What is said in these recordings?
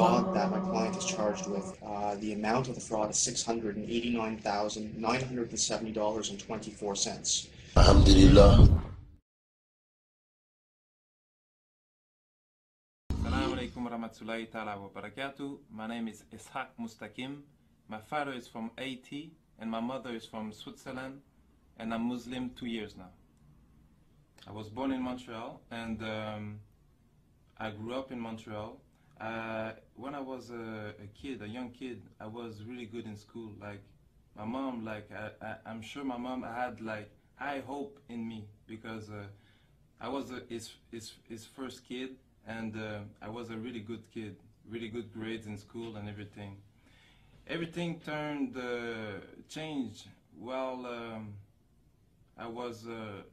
fraud that my client is charged with. The amount of the fraud is $689,970.24. Alhamdulillah. Assalamu alaikum warahmatullahi ta'ala wa barakatuh. My name is Ishaq Mustaqim. My father is from Haiti and my mother is from Switzerland, and I'm Muslim 2 years now. I was born in Montreal and I grew up in Montreal. When I was a young kid, I was really good in school. Like my mom, I'm sure my mom had like high hope in me because I was his first kid, and I was a really good kid, really good grades in school and everything. Everything changed while I was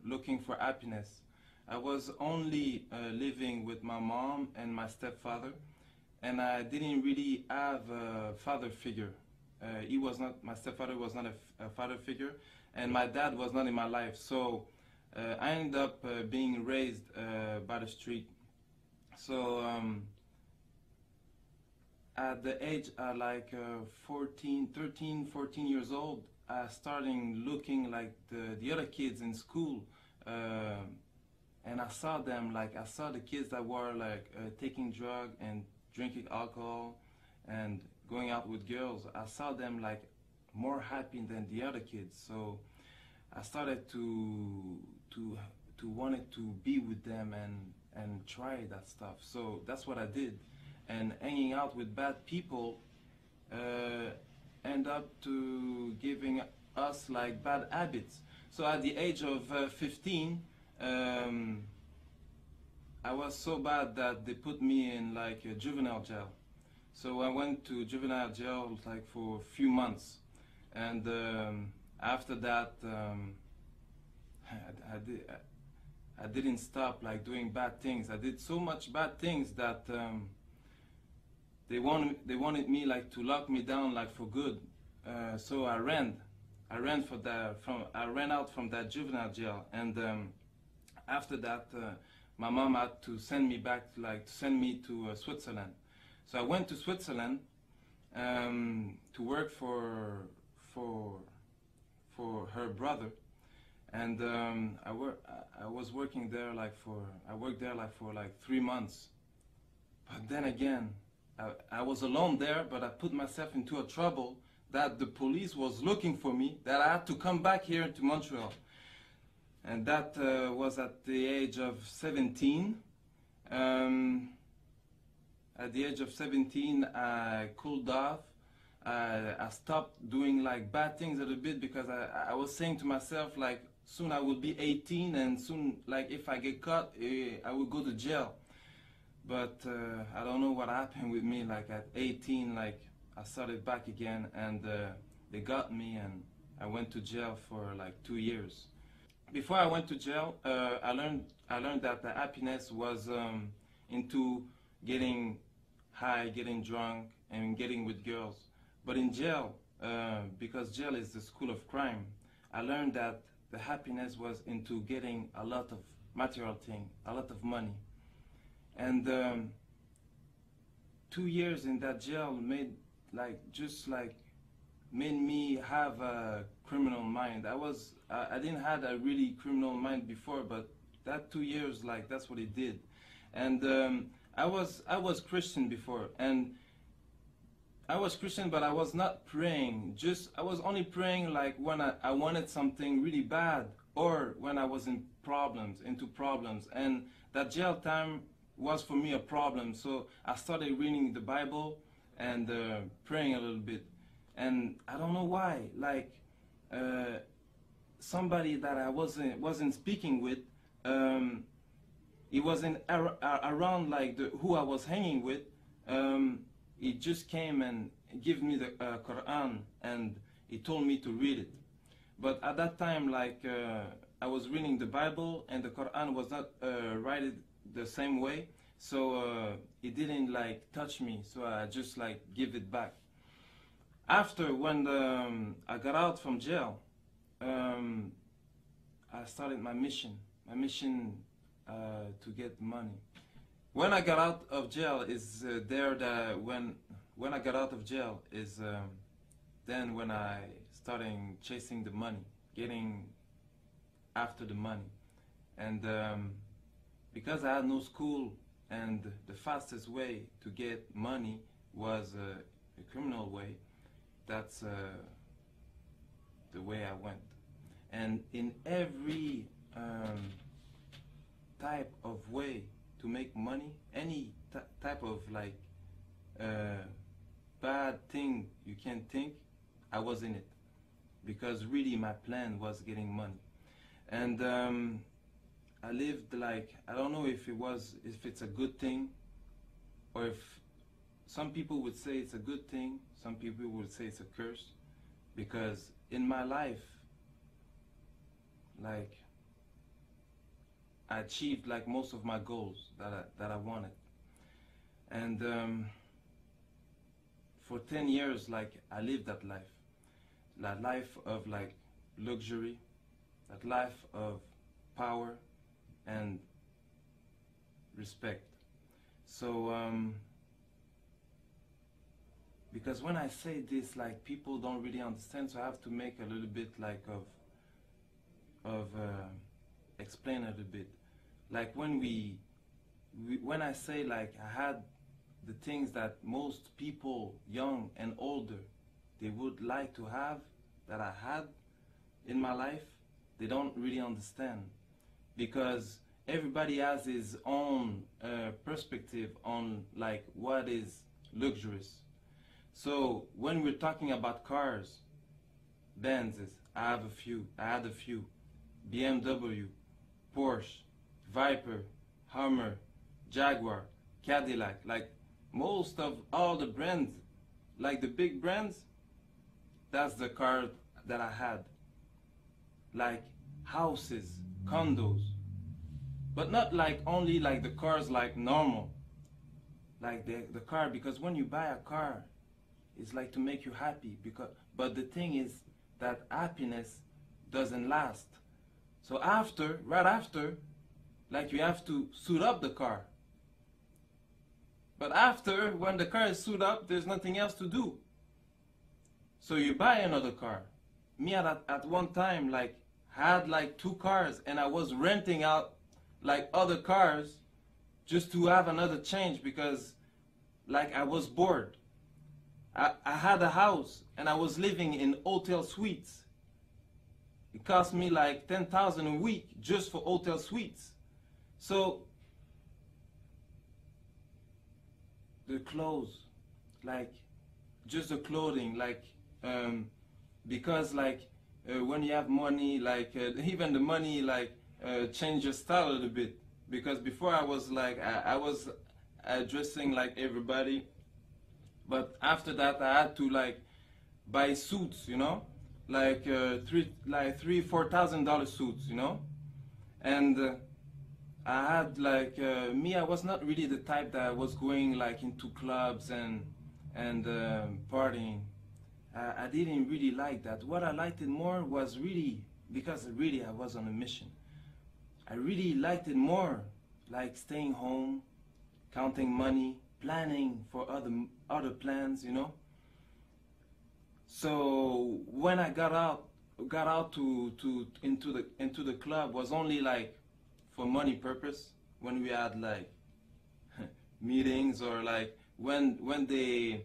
looking for happiness. I was only living with my mom and my stepfather, and I didn't really have a father figure. My stepfather was not a father figure, and my dad was not in my life. So I ended up being raised by the street. So at the age of 13, 14 years old, I started looking like the other kids in school, and I saw the kids that were taking drugs and drinking alcohol and going out with girls. I saw them like more happy than the other kids. So I started to wanted to be with them and try that stuff. So that's what I did. And hanging out with bad people end up to giving us like bad habits. So at the age of 15, I was so bad that they put me in like a juvenile jail. So I went to juvenile jail like for a few months, and after that I didn't stop like doing bad things. I did so much bad things that they wanted me like to lock me down like for good. So I ran out from that juvenile jail, and after that my mom had to send me back to Switzerland. So I went to Switzerland to work for her brother, and I was working there for 3 months. But then again, I was alone there, but I put myself into a trouble that the police was looking for me, that I had to come back here to Montreal. And that was at the age of 17. At the age of 17, I cooled off. I stopped doing like bad things a little bit, because I was saying to myself like, soon I will be 18, and soon like if I get caught, I will go to jail. But I don't know what happened with me. Like at 18, like I started back again, and they got me, and I went to jail for like 2 years. Before I went to jail, I learned that the happiness was into getting high, getting drunk, and getting with girls. But in jail, because jail is the school of crime, I learned that the happiness was into getting a lot of material things, a lot of money. And 2 years in that jail made me have a criminal mind. I didn't have a really criminal mind before, but that 2 years, like that's what it did. And I was Christian before, and I was Christian, but I was not praying. I was only praying like when I wanted something really bad, or when I was into problems. And that jail time was for me a problem. So I started reading the Bible and praying a little bit. And I don't know why, like somebody that I wasn't speaking with, he wasn't around like who I was hanging with. He just came and gave me the Quran, and he told me to read it. But at that time, like I was reading the Bible, and the Quran was not written the same way, so it didn't like touch me. So I just like give it back. After when I got out from jail, I started my mission to get money. when I got out of jail is there that when I got out of jail is then when I started chasing the money, getting after the money, and because I had no school and the fastest way to get money was a criminal way, that's the way I went. And in every type of way to make money, any type of like bad thing you can think, I was in it, because really my plan was getting money. And I lived like, I don't know if it's a good thing, or if some people would say it's a good thing, some people would say it's a curse, because in my life, like, I achieved like most of my goals that I wanted. And for 10 years, like, I lived that life of like luxury, that life of power and respect. So because when I say this, like, people don't really understand, so I have to make a little bit like of explain a little bit. Like when I say like I had the things that most people, young and older, they would like to have, that I had in my life, they don't really understand, because everybody has his own perspective on like what is luxurious. So when we're talking about cars, Benzes, I had a few, BMW, Porsche, Viper, Hummer, Jaguar, Cadillac, like most of all the brands, like the big brands, that's the car that I had. Like houses, condos, but not like only like the cars like normal, like the car, because when you buy a car, it's like to make you happy, but the thing is that happiness doesn't last. So right after, like, you have to suit up the car. But after, when the car is suited up, there's nothing else to do. So you buy another car. Me at one time, like, had like 2 cars, and I was renting out like other cars just to have another change, because like I was bored. I had a house and I was living in hotel suites. It cost me like 10,000 a week just for hotel suites. So the clothes, like just the clothing, like because like when you have money, like even the money, like change your style a little bit. Because before I was like I was dressing like everybody, but after that I had to like buy suits, you know, like $3,000-4,000 suits, you know. And I had like me, I was not really the type that was going like into clubs and partying. I didn't really like that. What I liked it more was really, because really I was on a mission. I really liked it more, like staying home, counting money, planning for other plans, you know. So when I got out into the club, was only like for money purpose. When we had like meetings, or like when they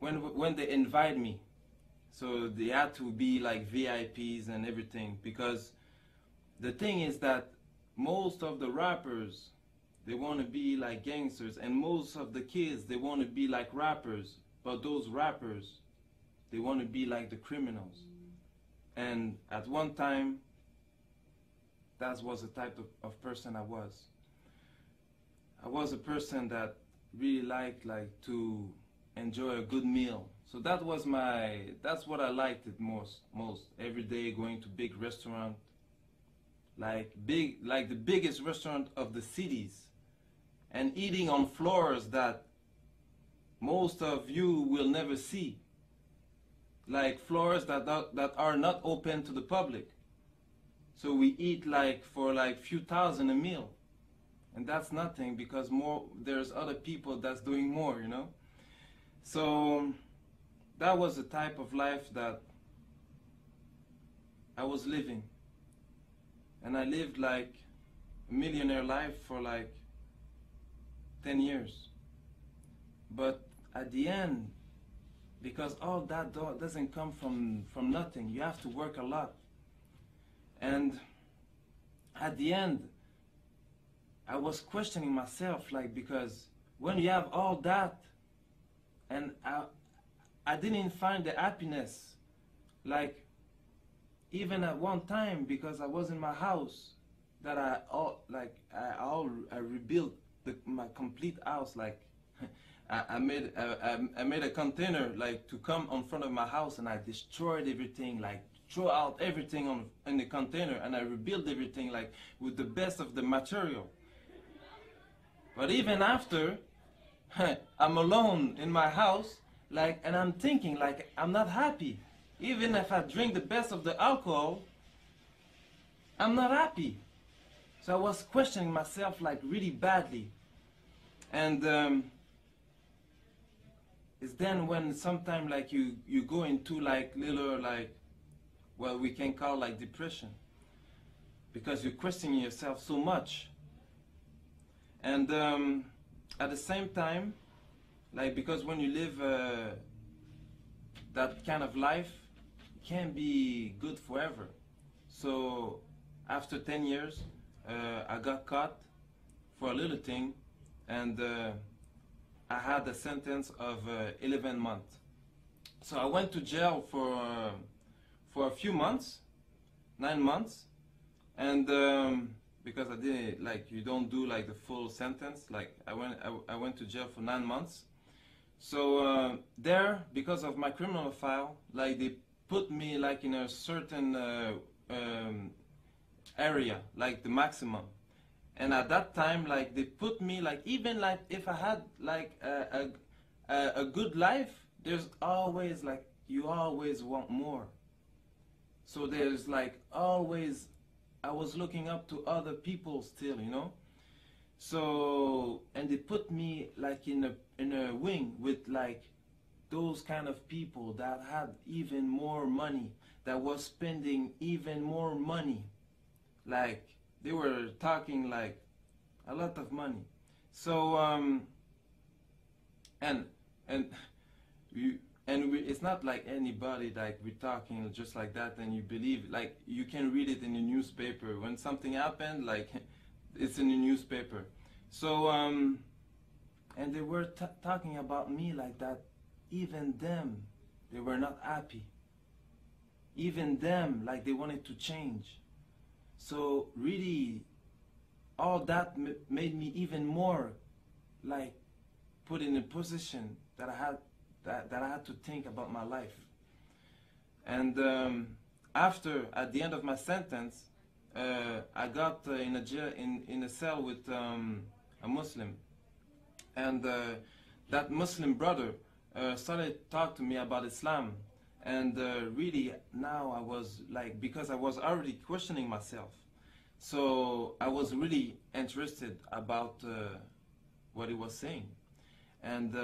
invite me, so they had to be like VIPs and everything, because the thing is that most of the rappers, they want to be like gangsters, and most of the kids, they want to be like rappers, but those rappers, they want to be like the criminals. And at one time, that was the type of person I was. I was a person that really liked like to enjoy a good meal. So that's what I liked it most. Every day going to big restaurant, like the biggest restaurant of the cities, and eating on floors that most of you will never see. Like floors that are not open to the public. So we eat like for like few thousand a meal. and that's nothing, because there's other people that's doing more, you know. So that was the type of life that I was living, and I lived like a millionaire life for like 10 years. But at the end, because all that doesn't come from nothing, you have to work a lot. And at the end, I was questioning myself, like, because when you have all that, and I didn't find the happiness, like, even at one time, because I was in my house, that I rebuilt my complete house. Like, I made a container, like, to come in front of my house, and I destroyed everything, like throw out everything in the container, and I rebuilt everything, like, with the best of the material. But even after, I'm alone in my house, like, and I'm thinking, like, I'm not happy. Even if I drink the best of the alcohol, I'm not happy. So I was questioning myself, like, really badly. And it's then when sometimes, like, you go into, like, little, like, well, we can call, like, depression, because you're questioning yourself so much. And at the same time, like, because when you live that kind of life, it can't be good forever. So after 10 years, I got caught for a little thing, and I had a sentence of 11 months. So I went to jail for a few months, 9 months, and because I didn't, like, you don't do, like, the full sentence. Like, I went to jail for 9 months. So there, because of my criminal file, like, they put me, like, in a certain area, like the maximum. And at that time, like, they put me, like, even, like, if I had, like, a good life, there's always, like, you always want more. So there's, like, always, I was looking up to other people still, you know. So, and they put me, like, in a wing with, like, those kind of people that had even more money, that was spending even more money. Like, they were talking, like, a lot of money. So it's not like anybody, like, we're talking just like that and you believe, like, you can read it in the newspaper when something happened, like, it's in the newspaper. So and they were talking about me like that. Even them, they were not happy. Even them, like, they wanted to change. So really, all that made me even more, like, put in a position that I had to think about my life. And at the end of my sentence, I got in a cell with a Muslim, and that Muslim brother started to talk to me about Islam. And really, now I was, like, because I was already questioning myself, so I was really interested about what he was saying, and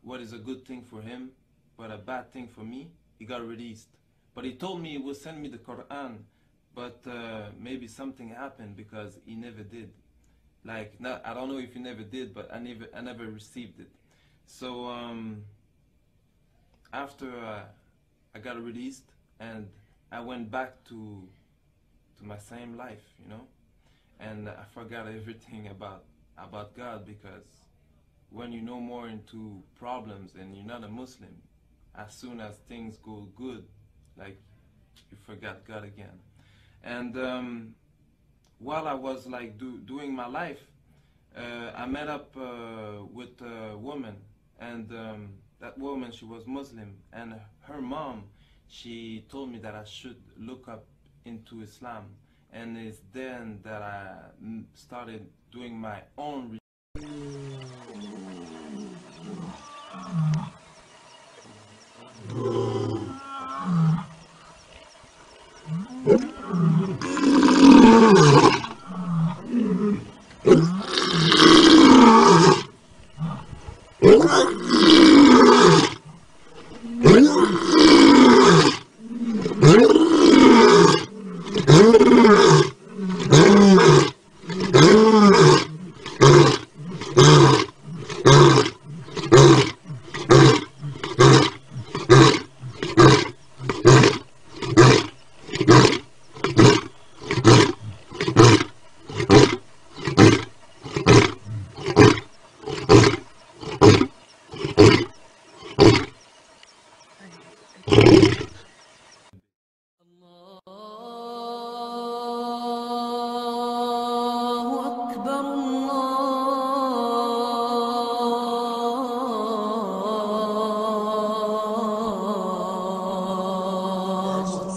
what is a good thing for him, but a bad thing for me. He got released, but he told me he would send me the Quran, but maybe something happened, because he never did. Like, I don't know if he never did, but I never received it. So after I got released, and I went back to my same life, you know, and I forgot everything about God, because when you know more into problems and you're not a Muslim, as soon as things go good, like, you forgot God again. And while I was, like, doing my life, I met up with a woman, and that woman, she was Muslim, and her mom, she told me that I should look up into Islam, and it's then that I started doing my own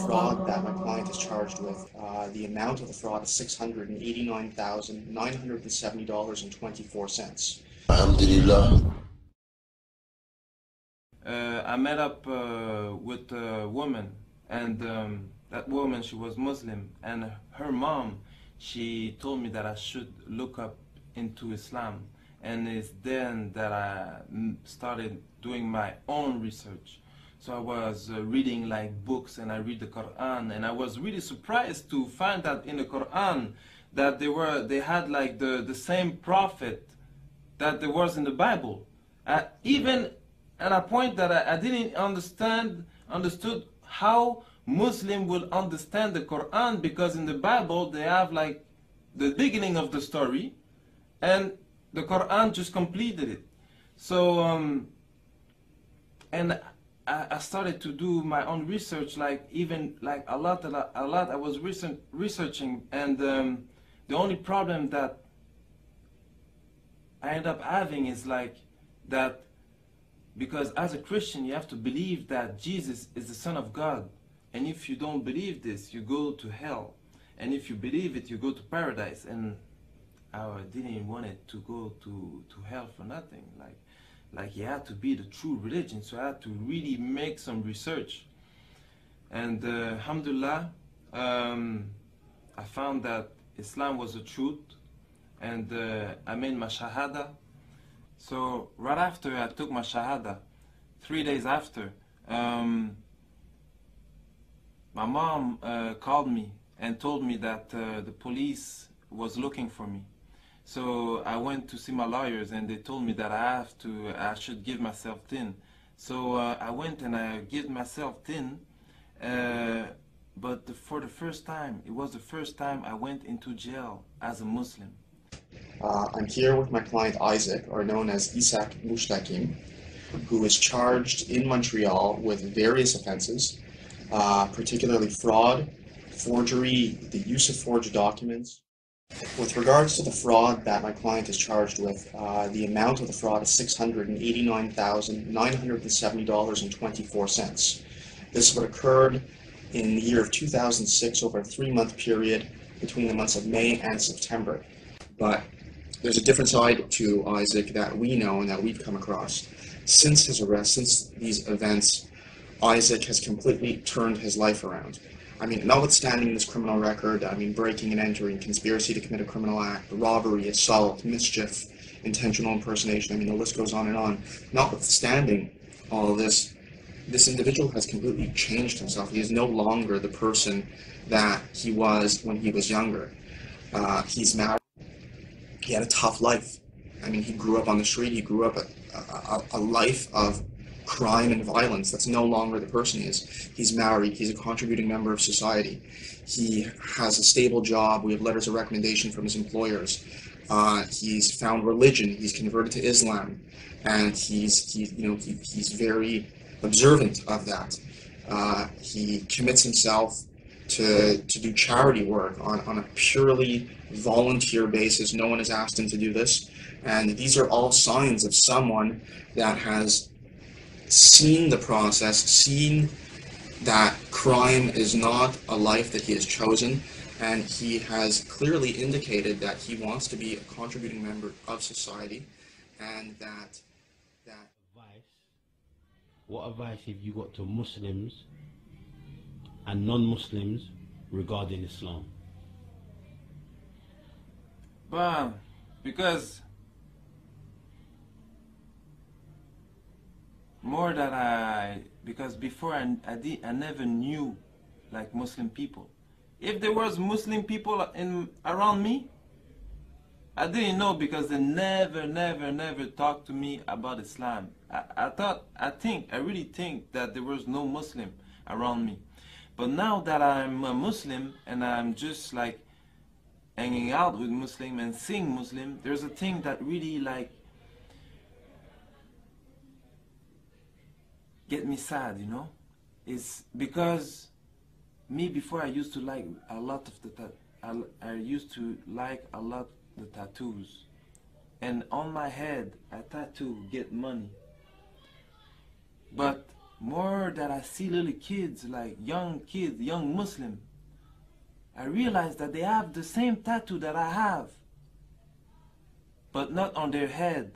Fraud that my client is charged with. The amount of the fraud is $689,970.24. Alhamdulillah. I met up with a woman, and that woman, she was Muslim, and her mom, she told me that I should look up into Islam, and it's then that I started doing my own research. So I was reading like books, and I read the Quran, and I was really surprised to find that in the Quran that they had like the same prophet that there was in the Bible. Even at a point that I didn't understood how Muslim will understand the Quran, because in the Bible they have like the beginning of the story, and the Quran just completed it. So and I started to do my own research, like even like a lot. I was researching, and the only problem that I end up having is like that, because as a Christian you have to believe that Jesus is the Son of God, and if you don't believe this, you go to hell, and if you believe it, you go to paradise. And I didn't want it to go to hell for nothing. Like it had to be the true religion, so I had to really make some research. And alhamdulillah, I found that Islam was the truth, and I made my shahada. So right after I took my shahada, 3 days after, my mom called me and told me that the police was looking for me. So I went to see my lawyers, and they told me that I should give myself tin. So I went and I gave myself tin, but for the first time, it was the first time I went into jail as a Muslim. I'm here with my client Isaac, or known as Isaac Mushtakim, who is charged in Montreal with various offenses, particularly fraud, forgery, the use of forged documents. With regards to the fraud that my client is charged with, the amount of the fraud is $689,970.24. This would occurred in the year of 2006 over a 3-month period between the months of May and September. But there's a different side to Isaac that we know and that we've come across. Since his arrest, since these events, Isaac has completely turned his life around. I mean, notwithstanding this criminal record, I mean, breaking and entering, conspiracy to commit a criminal act, robbery, assault, mischief, intentional impersonation, I mean, the list goes on and on. Notwithstanding all of this, this individual has completely changed himself. He is no longer the person that he was when he was younger. He's married. He had a tough life. I mean, he grew up on the street. He grew up a life of crime and violence. That's no longer the person he is. He's married. He's a contributing member of society. He has a stable job. We have letters of recommendation from his employers. He's found religion. He's converted to Islam, and he's very observant of that. He commits himself to do charity work on a purely volunteer basis. No one has asked him to do this, and these are all signs of someone that has seen the process, seen that crime is not a life that he has chosen, and he has clearly indicated that he wants to be a contributing member of society, and that what advice have you got to Muslims and non-Muslims regarding Islam? But because more that because before I never knew like Muslim people. If there was Muslim people around me, I didn't know because they never talked to me about Islam. I really think that there was no Muslim around me. But now that I'm a Muslim and I'm just like hanging out with Muslim and seeing Muslim, there's a thing that really like get me sad, you know? It's because me before I used to like a lot of I used to like a lot the tattoos, and on my head I tattoo get money. But more that I see little kids, like young kids, young Muslim, I realize that they have the same tattoo that I have, but not on their head.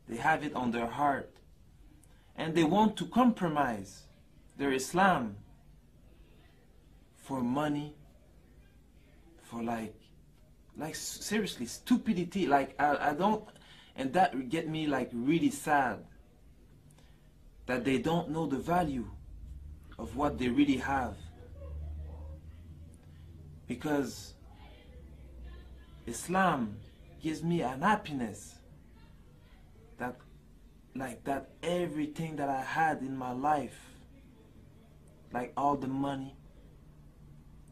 They have it on their heart, and they want to compromise their Islam for money, for like seriously stupidity. Like I don't, and that get me like really sad that they don't know the value of what they really have, because Islam gives me an happiness that that everything that I had in my life, like all the money,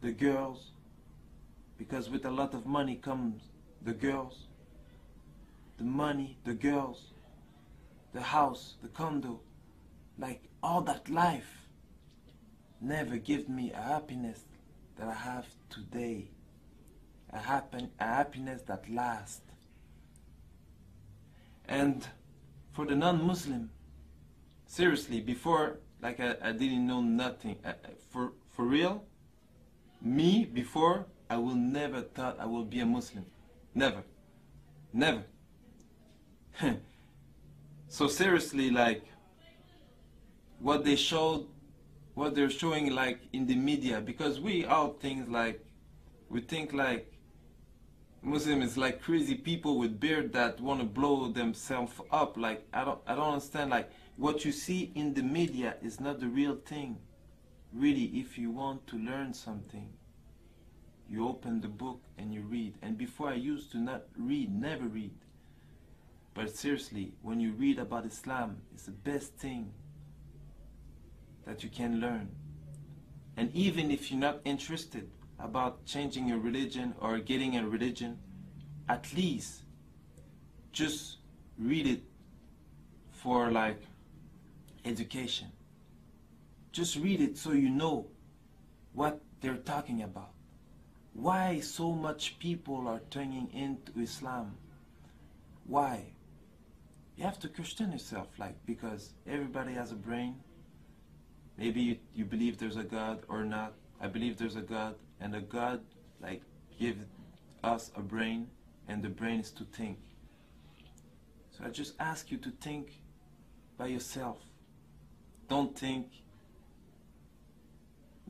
the girls, because with a lot of money comes the girls, the money, the girls, the house, the condo, like all that life never gives me a happiness that I have today, a happiness that lasts. And for the non-Muslim, seriously, before, like I didn't know nothing. For real, me before, I will never thought I will be a Muslim. Never. Never. So seriously, like what they're showing like in the media, because we all think like, we think like Muslim is like crazy people with beard that want to blow themselves up. Like I don't understand. Like what you see in the media is not the real thing. Really, if you want to learn something, you open the book and you read. And before I used to not read, never read. But seriously, when you read about Islam, it's the best thing that you can learn. And even if you're not interested about changing your religion or getting a religion, at least just read it for like education. Just read it so you know what they're talking about. Why so much people are turning into Islam? Why? You have to question yourself, like, because everybody has a brain. Maybe you believe there's a God or not. I believe there's a God, and a God like gives us a brain, and the brain is to think. So I just ask you to think by yourself. Don't think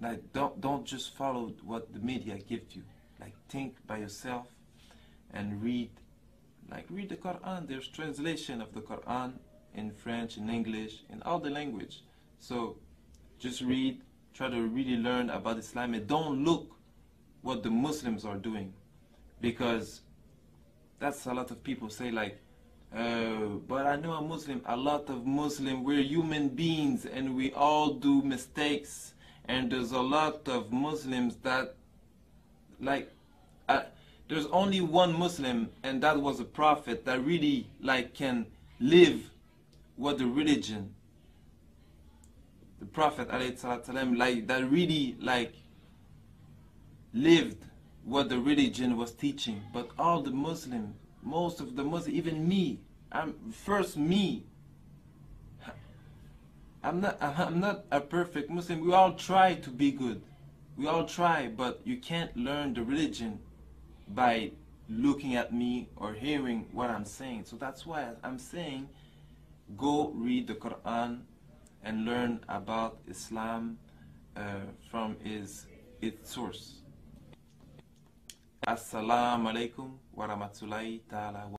like don't just follow what the media gives you. Like think by yourself and read. Like read the Quran. There's translation of the Quran in French, in English, in all the language. So just read, try to really learn about Islam, and don't look what the Muslims are doing, because that's a lot of people say like, but I know a Muslim, a lot of Muslims, we're human beings and we all do mistakes, and there's a lot of Muslims that like, there's only one Muslim, and that was a prophet that really like can live what the religion, the Prophet ﷺ, like that really like lived what the religion was teaching. But all the Muslims, most of the Muslims, even me, I'm not a perfect Muslim. We all try to be good. We all try, but you can't learn the religion by looking at me or hearing what I'm saying. So that's why I'm saying go read the Quran and learn about Islam from its source. Assalamu alaikum wa rahmatullahi ta'ala.